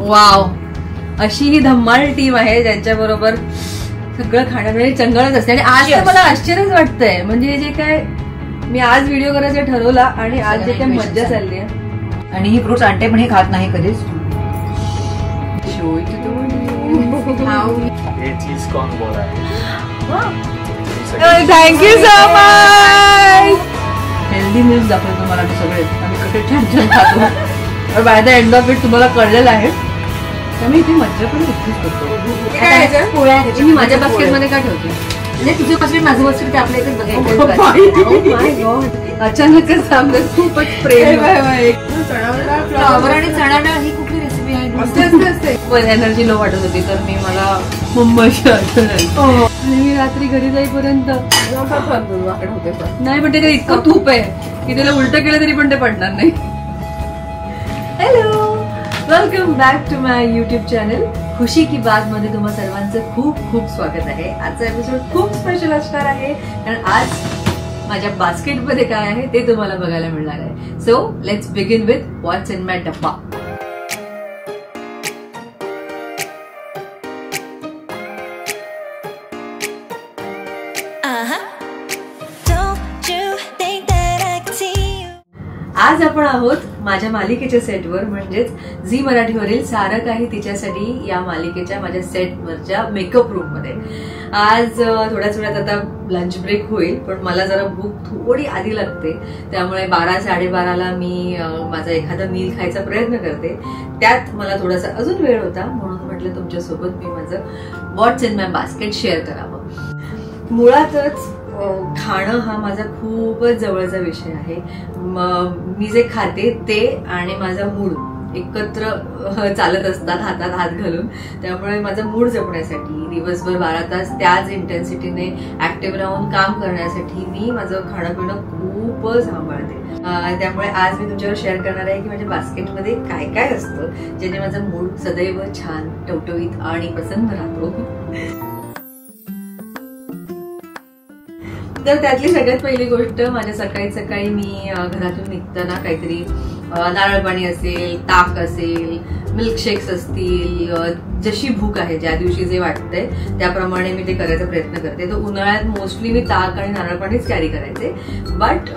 Wow, अशी ही धम्माल team आहे ज्यांच्याबरोबर सगळं खाण्यासाठी चंगळच असते. आणि आज तर मला आश्चर्यच वाटतंय, म्हणजे जे काय मी आज व्हिडिओ करायचा ठरवला आणि आज जे काय मज्जा चालली आहे. आणि ही फ्रुट्स आणते पण हे खात नाही कधीच. Thank you so much. Healthy meals दाखवतो तुम्हाला सगळे आम्ही कसे छान छान खातो. By the end of it तुम्हाला कळलेलं आहे. त्यामुळे इथे मज्जा पण इतकीच करतो. मी माझ्या बास्केटमध्ये काय ठेवते? तुझे बास्केट माझं बास्केट ते आपल्या इथे अचानकच आमचं खूपच प्रेम. फ्लॉवर आणि चणा डाळ ही कुठली रेसिपी आहे? एनर्जी लो वाटत होती तर मी मला मुंबईची आणि मी रात्री घरी जाईपर्यंत नाही, पण ते इतकं तूप आहे की त्याला उलट केलं तरी पण ते पडणार नाही. Hello, welcome back to my YouTube channel Khushi ki Baat मध्ये तुम्हा सर्वांचं खूप खूप स्वागत आहे. आजचा एपिसोड खूप स्पेशल असणार आहे कारण आज माझ्या बास्केटमध्ये काय आहे ते तुम्हाला बघायला मिळणार आहे. So let's begin with what's in my डब्बा. आज आपण आहोत माझ्या मालिकेच्या सेटवर, म्हणजेच झी मराठीवरील सारं काही तिच्यासाठी या मालिकेच्या माझ्या सेटवरच्या मेकअप रूम मध्ये. आज थोड्याच वेळात आता लंच ब्रेक होईल, पण मला जरा भूक थोडी आधी लागते, त्यामुळे 12-12:30ला मी माझा एखादा मील खायचा प्रयत्न करते. त्यात मला थोडासा अजून वेळ होता म्हणून म्हटलं तुमच्यासोबत मी माझं व्हॉट्स इन माय बास्केट शेअर करावं. मुळातच खाणं हा माझा खूपच जवळचा विषय आहे. मी जे खाते ते आणि माझा मूड एकत्र चालत असतात हातात हात घालून. त्यामुळे माझा मूड जपण्यासाठी दिवसभर 12 तास त्याच इंटेन्सिटीने ऍक्टिव्ह राहून काम करण्यासाठी मी माझं खाणं पिणं खूपच सांभाळते. त्यामुळे आज मी तुमच्यावर शेअर करणार आहे की माझ्या बास्केटमध्ये काय काय असतं ज्याने माझा मूड सदैव छान टवटवीत आणि प्रसन्न राहतो. तर त्यातली सगळ्यात पहिली गोष्ट, माझ्या सकाळी सकाळी मी घरातून निघताना काहीतरी नारळ पाणी असेल, ताक असेल, मिल्कशेक्स असतील, जशी भूक आहे ज्या दिवशी जे वाटतंय त्याप्रमाणे मी ते करायचा प्रयत्न करते. तर उन्हाळ्यात मोस्टली मी ताक आणि नारळ पाणीच कॅरी करायचे, बट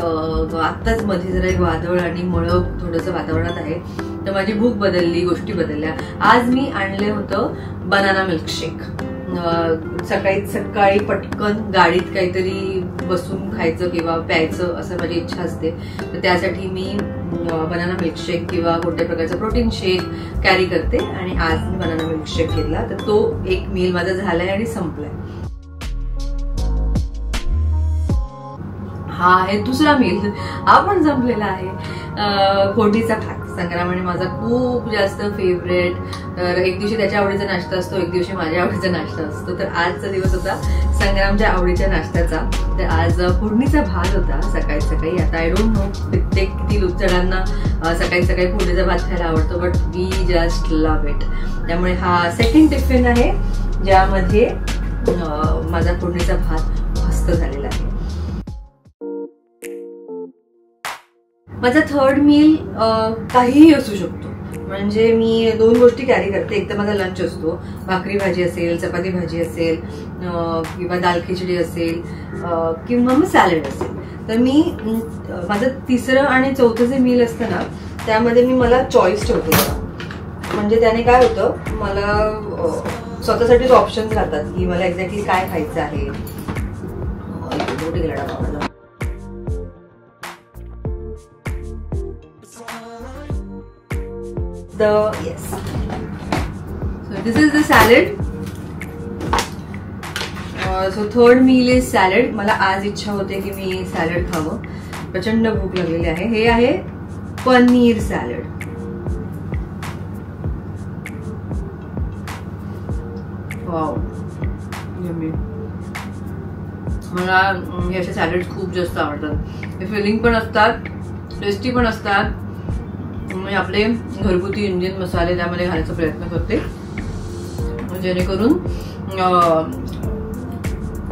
आत्ताच मध्ये जरा एक वादळ आणि मळब थोडंसं वातावरणात आहे, तर माझी भूक बदलली, गोष्टी बदलल्या. आज मी आणले होतं बनाना मिल्कशेक. सकाळी सकाळी पटकन गाडीत काहीतरी बसून खायचं किंवा प्यायचं असं माझी इच्छा असते, तर त्यासाठी मी बनाना मिल्कशेक किंवा कोणत्या प्रकारचं प्रोटीन शेक कॅरी करते. आणि आज मी बनाना मिल्कशेक घेतला, तर तो एक मील माझा झालाय आणि संपलाय. हा आहे दुसरा मील, हा पण संपलेला आहे. फोडणीचा भात संग्राम माझा खूप जास्त फेवरेट. तर एक दिवशी त्याच्या आवडीचा नाश्ता असतो, एक दिवशी माझ्या आवडीचा नाश्ता असतो. तर आजचा दिवस होता संग्रामच्या आवडीच्या नाश्त्याचा. तर आज फोडणीचा भात होता सकाळी सकाळी. आता आय डोंट नो किती जणांना सकाळी सकाळी फोडणीचा भात खायला आवडतो, but we just love it. त्यामुळे हा सेकंड टिफिन आहे ज्यामध्ये माझा फोडणीचा भात मस्त झालेला आहे. माझा थर्ड मील काहीही असू शकतो, म्हणजे मी 2 गोष्टी कॅरी करते. एक तर माझा लंच असतो, भाकरी भाजी असेल, चपाती भाजी असेल, किंवा दाल खिचडी असेल, किंवा मग सॅलड असेल. तर मी माझं तिसरं आणि चौथं जे मील असतं ना त्यामध्ये मी मला चॉईस ठेवते, म्हणजे त्याने काय होतं, मला स्वतःसाठीच ऑप्शन्स राहतात की मला एक्झॅक्टली काय खायचं आहे. Yes. So this is the salad. So third meal is salad. मला आज इच्छा होते की मी सॅलड खावं, प्रचंड भूक लागलेली आहे. हे आहे पनीर सॅलड. Wow, yummy. मला हे असे सॅलड खूप जास्त आवडतात. हे फिलिंग पण असतात, टेस्टी पण असतात. मी आपले घरगुती इंडियन मसाले त्यामध्ये घालायचा प्रयत्न करते, जेणेकरून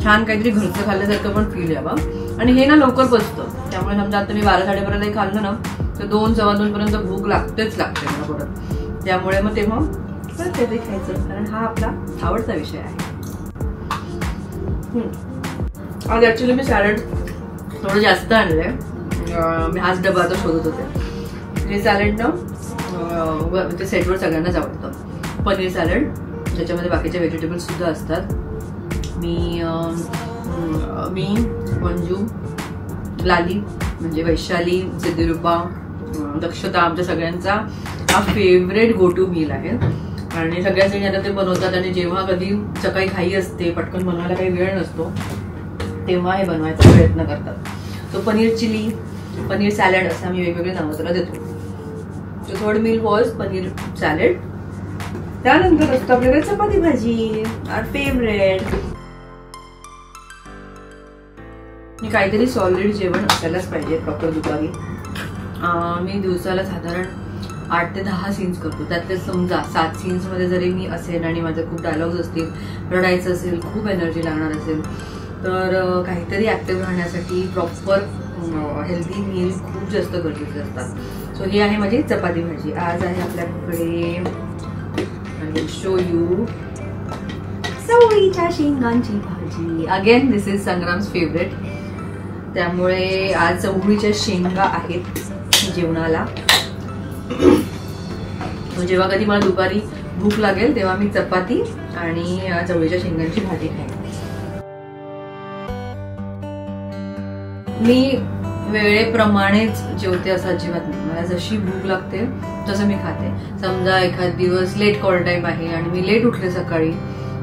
छान काहीतरी घरचं खाल्ल्यासारखं पण फील यावं. आणि हे ना लवकर पचतं, त्यामुळे समजा आता मी 12-12:30 खाल्लं ना तर 2-2:15 पर्यंत भूक लागतेच लागते मला परत. त्यामुळे मग तेव्हा ते खायचं, कारण हा आपला आवडता विषय आहे. आज ऍक्च्युली मी सॅलड थोडं जास्त आणलंय. मी हाच डबा आता शोधत होते. हे सॅलड ना ते सेटवर सगळ्यांनाच आवडतं. पनीर सॅलड ज्याच्यामध्ये बाकीचे व्हेजिटेबल्स सुद्धा असतात. मी मंजू, लाली म्हणजे वैशाली, सिद्धिरूपा, दक्षता आमच्या सगळ्यांचा हा फेवरेट गो टू मील आहे. आणि सगळ्याच जणी आता ते बनवतात. आणि जेव्हा कधी सकाळी घाई असते, पटकन बनवायला काही वेळ नसतो, तेव्हा हे बनवायचा प्रयत्न करतात. तो पनीर चिली, पनीर सॅलड असं आम्ही वेगवेगळे नावं त्याला देतो. So third meal was paneer salad. त्यानंतर असतो आपल्याकडे चपाती भाजी, आवर फेवरेट. काहीतरी सॉलिड जेवण असायलाच पाहिजे प्रॉपर दुपारी. मी दिवसाला साधारण 8 ते 10 सीन्स करतो. त्यातले समजा 7 सीन्स मध्ये जरी मी असेल आणि माझे खूप डायलॉग्स असतील, रडायचं असेल, खूप एनर्जी लागणार असेल, तर काहीतरी ऍक्टिव्ह राहण्यासाठी प्रॉपर हेल्दी मील खूप जास्त गरजेचे असतात. सो ही आहे माझी चपाती भाजी. आज आहे आपल्याकडे शो यू चवळीच्या शेंगांची भाजी. Again this is Sangram's favourite. त्यामुळे आज चवळीच्या शेंगा आहेत जेवणाला. जेव्हा कधी मला दुपारी भूक लागेल तेव्हा मी चपाती आणि चवळीच्या शेंगांची भाजी खाईन. मी वेळेप्रमाणेच जेवते असं अजिबात नाही. मला जशी भूक लागते तसं मी खाते. समजा एखाद दिवस लेट कॉल टाइम आहे आणि मी लेट उठले सकाळी,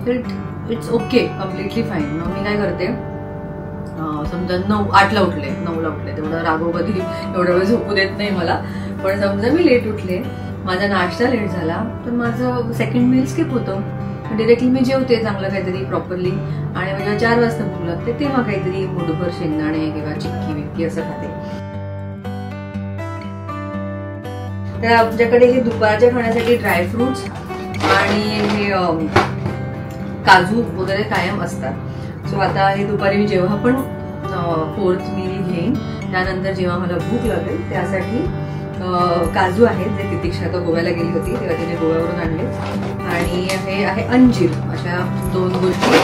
तर इट्स ओके, कम्प्लिटली फाईन. मग मी काय करते, समजा 8ला उठले, 9ला उठले, तेवढं राघव कधी एवढा वेळ झोपू देत नाही मला. पण समजा मी लेट उठले, माझा नाश्ता लेट झाला, तर माझं सेकंड मील स्किप होतं. डिरेक्टली मी जेवते चांगलं काहीतरी प्रॉपरली. आणि म्हणजे 4 वाजता भूक लागते तेव्हा काहीतरी मुठभर शेंगदाणे किंवा चिक्की विक्की असं खाते. तर आमच्याकडे हे दुपारच्या खाण्यासाठी ड्रायफ्रुट्स आणि हे काजू वगैरे कायम असतात. सो आता हे दुपारी मी जेव्हा पण 4th मील घेईन, त्यानंतर जेव्हा मला भूक लागेल त्यासाठी काजू आहेत जे तितिक्षा आता गोव्याला गेली होती तेव्हा तिने गोव्यावरून आणले. आणि हे आहे अंजीर. अशा 2 गोष्टी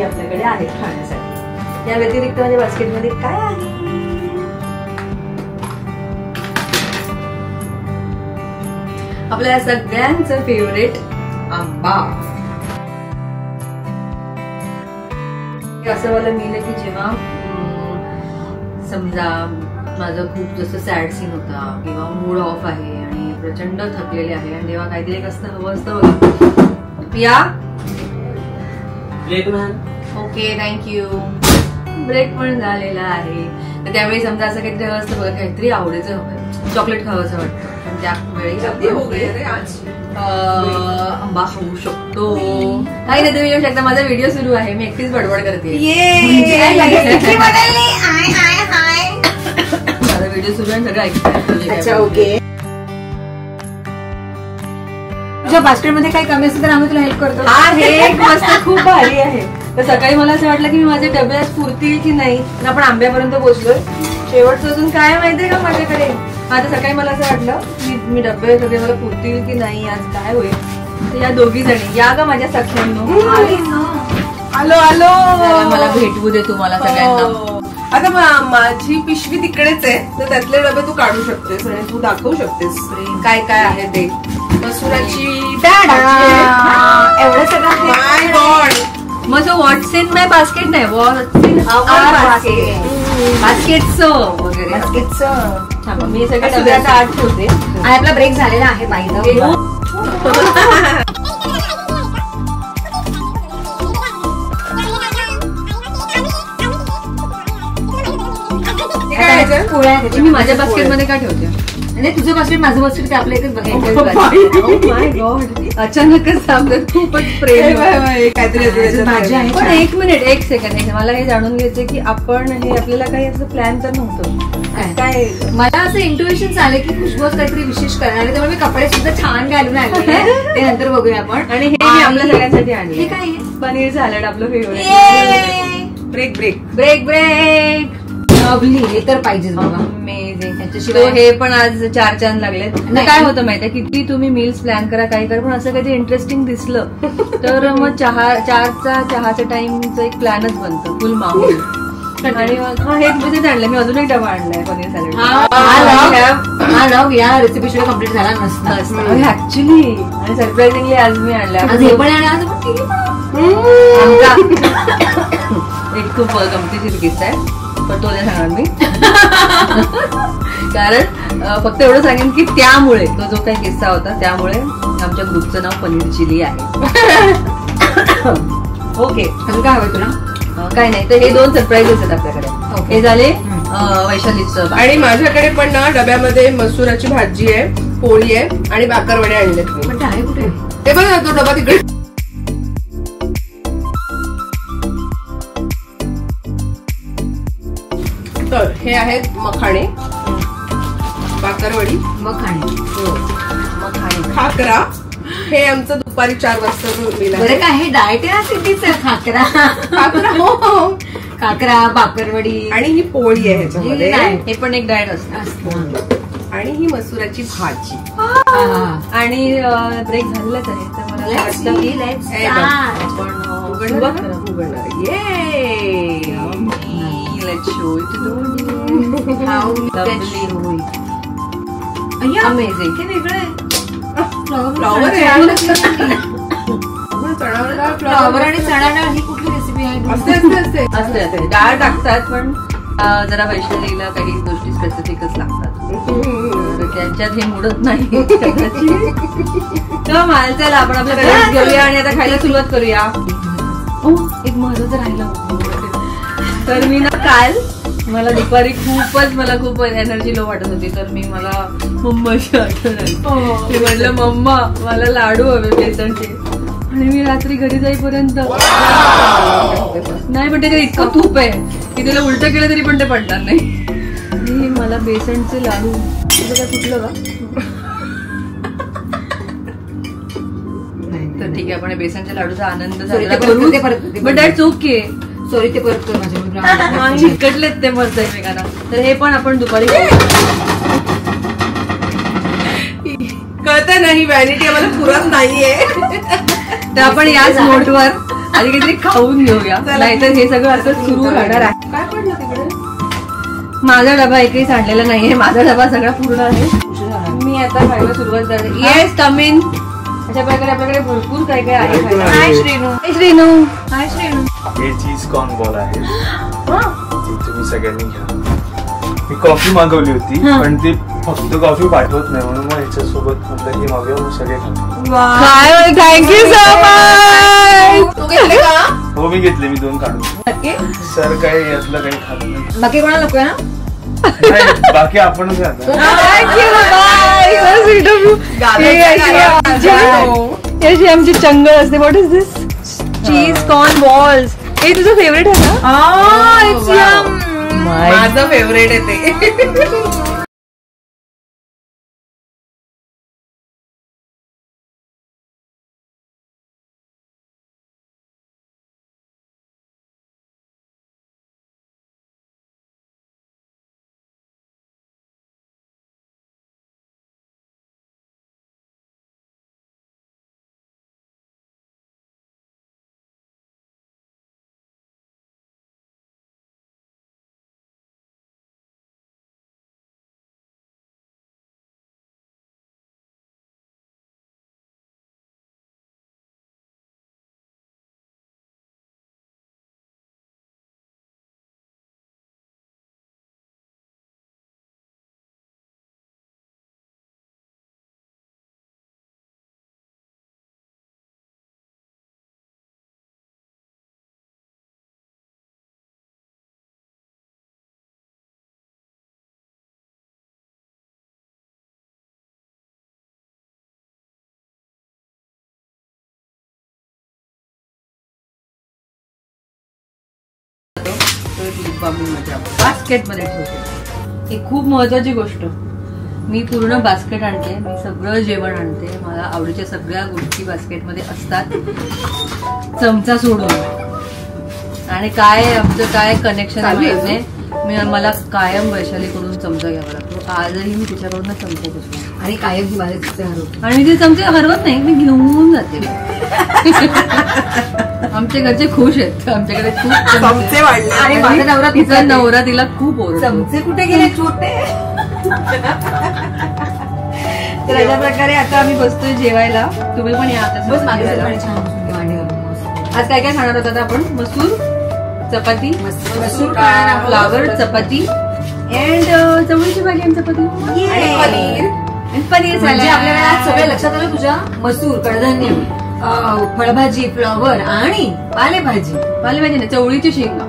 आपल्याकडे आहेत खाण्यासाठी. या व्यतिरिक्त माझ्या बास्केटमध्ये काय आहे, आपल्या सगळ्यांचं फेवरेट आंबा. असं मला मील आहे की जेव्हा समजा माझं खूप जसं सॅड सीन होता किंवा मूड ऑफ आहे आणि प्रचंड थकलेले आहे आणि तेव्हा काहीतरी एक असतं हवं असतं बघा. Priya okay thank you. ब्रेक पण झालेला आहे. तर त्यावेळी समजा असं काहीतरी हवं असतं बघा, काहीतरी आवडीचं हवं, चॉकलेट खावं असं वाटतं. पण त्यावेळी आंबा खाऊ शकतो. काही नाही, तुम्ही येऊ शकता. माझा व्हिडिओ सुरू आहे, मी एकटीच बडबड करते. माझा व्हिडिओ सुरू आहे, सगळं ऐकतो. ओके. तुझ्या बास्केटमध्ये काही कमी असेल तर आम्ही तुला हेल्प करतो. हा हे मस्त खूप भारी आहे. तर सकाळी मला असं वाटलं की मी माझे डबे आज पुरतील की नाही. आपण आंब्यापर्यंत पोहोचलोय. शेवटचं अजून काय माहितीये का माझ्याकडे. आता सकाळी मला असं वाटलं की मी डबे सगळे मला पुरतील की नाही, आज काय होईल. तर या दोघी जणी या गा माझ्या सख्यांनो. आलो आलो, मला भेटवू दे तुम्हाला सगळ्यांना. आता माझी पिशवी तिकडेच आहे, तर त्यातले डबे तू काढू शकतेस आणि तू दाखवू शकतेस काय काय आहे ते. मसुराची एवढं सगळं. माय गॉड. मग व्हॉट्स इन माय बास्केट नाही, व्हॉट्स इन आवर बास्केट. बास्केटचं वगैरे बास्केटचं. मी सगळे डब्याचा आठ ठेवते. आणि आपला ब्रेक झालेला आहे पाहिजे. मी माझ्या बास्केटमध्ये काय ठेवते. आणि तुझं बास्केट माझं बास्केट काय आपल्या इथेच बघायचं. अचानकच आपलं खूपच प्रेम काहीतरी. पण एक मिनिट, एक सेकंड, मला हे जाणून घ्यायचं की आपण हे आपल्याला काही असं प्लॅन तर नव्हतं काय. मला असं इंट्युएशन आलं की खुशबूच काहीतरी विशेष करणार आहे, त्यामुळे मी कपडे सुद्धा छान घालून आले. ते नंतर बघूया आपण. आणि हे मी आपल्या सगळ्यांसाठी आणले. हे काय पनीर सॅलड आपलं favourite. Break break break break. Lovely, हे तर पाहिजेच बाबा. अमेझिंग. त्याच्याशिवाय हे पण आज 4 चांद लागलेत. काय होतं माहितीये, किती तुम्ही मील्स प्लॅन करा, काही करा, पण असं काहीतरी इंटरेस्टिंग दिसलं तर मग 4चा टाइमचं एक प्लॅनच बनतं, फुल माहोल. आणि हे तुझेच आणलंय मी, अजून एक डबा आणलाय पनीर सॅलड. हा लव या रेसिपी शिवाय कम्प्लीट झाला नसता ऍक्च्युली. आणि सरप्राइझिंगली आज मी आणलाय. हे पण आणि आज एक खूप गमतीशीर किस्सा आहे, पण तो नाही सांगणार मी. कारण फक्त एवढं सांगेन की त्यामुळे तो जो काही किस्सा होता त्यामुळे आमच्या ग्रुपचं नाव पनीर चिली आहे. ओके, अजून काय हवं तुला? काय नाही, तर हे 2 सरप्राईजेस आहेत आपल्याकडे. हे झाले वैशालीचं. आणि माझ्याकडे पण ना डब्यामध्ये मसुराची भाजी आहे, पोळी आहे आणि भाकरवडे आणलेत मी. पण आहे कुठे? ते बघा तो डबा तिकडे. तर हे आहेत मखाणे, भाकरवडी, मखाणे, खाकरा. हे आमचं दुपारी 4 वाजता बरं काय हे डाएट आहे सिटीच. खाकरा खाकरा, भाकरवडी आणि ही पोळी आहे ह्याच्यामध्ये. हे पण एक डाएट असतं. आणि ही मसुराची भाजी. आणि ब्रेक झालेलाच आहे, तर मला आपण उघडणार. Let's show it to amazing. हे वेगळं आहे. फ्लॉवर फ्लॉवर आणि चणा डाळ ही कुठली रेसिपी आहे? असते डाळ टाकतात, पण जरा वैशालीला काही गोष्टी स्पेसिफिकच लागतात, त्यांच्यात हे मुडत नाही. तर मालचाला आपण आपल्या घेऊया आणि आता खायला सुरुवात करूया. एक महत्वाचं राहिलं. तर मी ना काल मला दुपारी मला खूप एनर्जी लो वाटत होती, तर मला मम्माची आठवण आली. मी म्हटलं मम्मा मला लाडू हवे बेसनचे. आणि मी रात्री घरी जाईपर्यंत नाही, पण ते इतकं तूप आहे की त्याला उलट केलं तरी पण ते पडणार नाही. मला बेसनचे लाडू तुझं काय कुठलं का? तर ठीक आहे, आपण बेसनच्या लाडूचा आनंद साजरा करू. But that's okay. सॉरी, ते परत कर माझ्या चिकटलेत ते मस्त एकमेकांना. तर हे पण आपण दुपारी कळतं नाही, व्हॅनिटी आम्हाला पुरत नाहीये. तर आपण याच नोटवर आधी काहीतरी खाऊन घेऊया, नाहीतर हे सगळं असं सुरू राहणार आहे. काय पडलं तिकडे? माझा डबा एकही सांडलेला नाहीये, माझा डबा सगळा पूर्ण आहे. मी आता खायला सुरुवात करते. Yes, come in. अशा प्रकारे आपल्याकडे भरपूर काय काय आहे. हाय श्रीनू. श्रीनू. हाय श्रीनू. हे चीज कॉर्न बॉल आहे, ती तुम्ही सगळ्यांनी घ्या. मी कॉफी मागवली होती, पण ती फक्त कॉफी पाठवत नाही, म्हणून मग ह्याच्यासोबत म्हटलं हे मागूया, मग सगळे खातो. Thank you so much. तू घेतले का? हो मी घेतले, मी 2 काढून. सर काय यातलं काही खात नाही. बाकी कोणाला नको ना? बाकी आपणच घ्या. याची आमची चंगल असते. What is this? Cheese corn balls. हे तुझं फेवरेट आहे ना? माझं फेवरेट आहे ते. बास्केट मध्ये ठेवते. ही खूप महत्वाची गोष्ट. मी पूर्ण बास्केट आणते, मी सगळं जेवण आणते, मला आवडीच्या सगळ्या गोष्टी बास्केटमध्ये असतात, चमचा सोडून. आणि काय आमचं काय कनेक्शन आहे मला कायम वैशालीकडून चमचा घ्यावा लागतो. आजही मी तिच्याकडून चमचा घेतो आणि कायम ती माझे चमचे हरवते. आणि मी ते चमचे हरवत नाही, मी घेऊन जाते. आमच्या घरचे खुश आहेत, आमच्याकडे खूप चमचे वाढले. आणि माझा नवरा तिचा नवरा तिला खूप ओरडतो. चमचे कुठे गेले छोटे. तर अशा प्रकारे आता आम्ही बसतोय जेवायला. तुम्ही पण या आता बस मागे जेवायला. छान मांडी घालून. आज काय काय खाणार होतात आपण? मसूर चपाती, मसूर खाणार आहोत. फ्लावर चपाती अँड चवळीची भाजी आणि चपाती आणि पनीर. आणि पनीर म्हणजे salad. आपल्याला आज सगळं लक्षात आलं तुझ्या. मसूर, कडधान्य, फळभाजी, फ्लॉवर आणि पालेभाजी. पालेभाजी नाही, चवळीची शेंगा.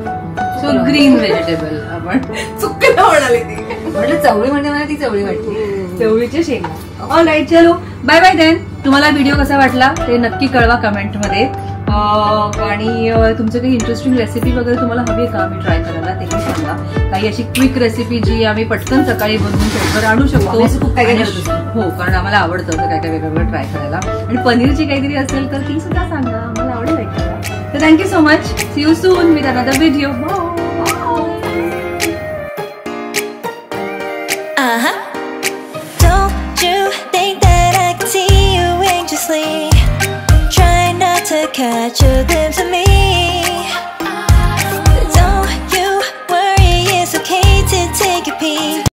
सो ग्रीन व्हेजिटेबल आपण चुकलं म्हणाली ती. म्हटलं चवळी म्हणजे मला ती चवळी वाटली. चवळीची शेंगा. ऑल राईट, चलो बाय बाय देन. तुम्हाला व्हिडिओ कसा वाटला ते नक्की कळवा कमेंटमध्ये. आणि तुमचं काही इंटरेस्टिंग रेसिपी वगैरे तुम्हाला हवी का आम्ही ट्राय करायला तेही सांगा. काही अशी क्विक रेसिपी जी आम्ही पटकन सकाळी बनवून शेवटवर आणू शकतो. खूप काय काय आणि- करत असतो. हो, कारण आम्हाला आवडतं असं काय काय वेगवेगळं ट्राय करायला. आणि पनीरची काहीतरी असेल तर ती सुद्धा सांगा, आम्हाला आवडेल ऐकायला. तर thank you so much. See you soon with another video. Don't you think that I can see you anxiously? Try not to catch a glimpse of me.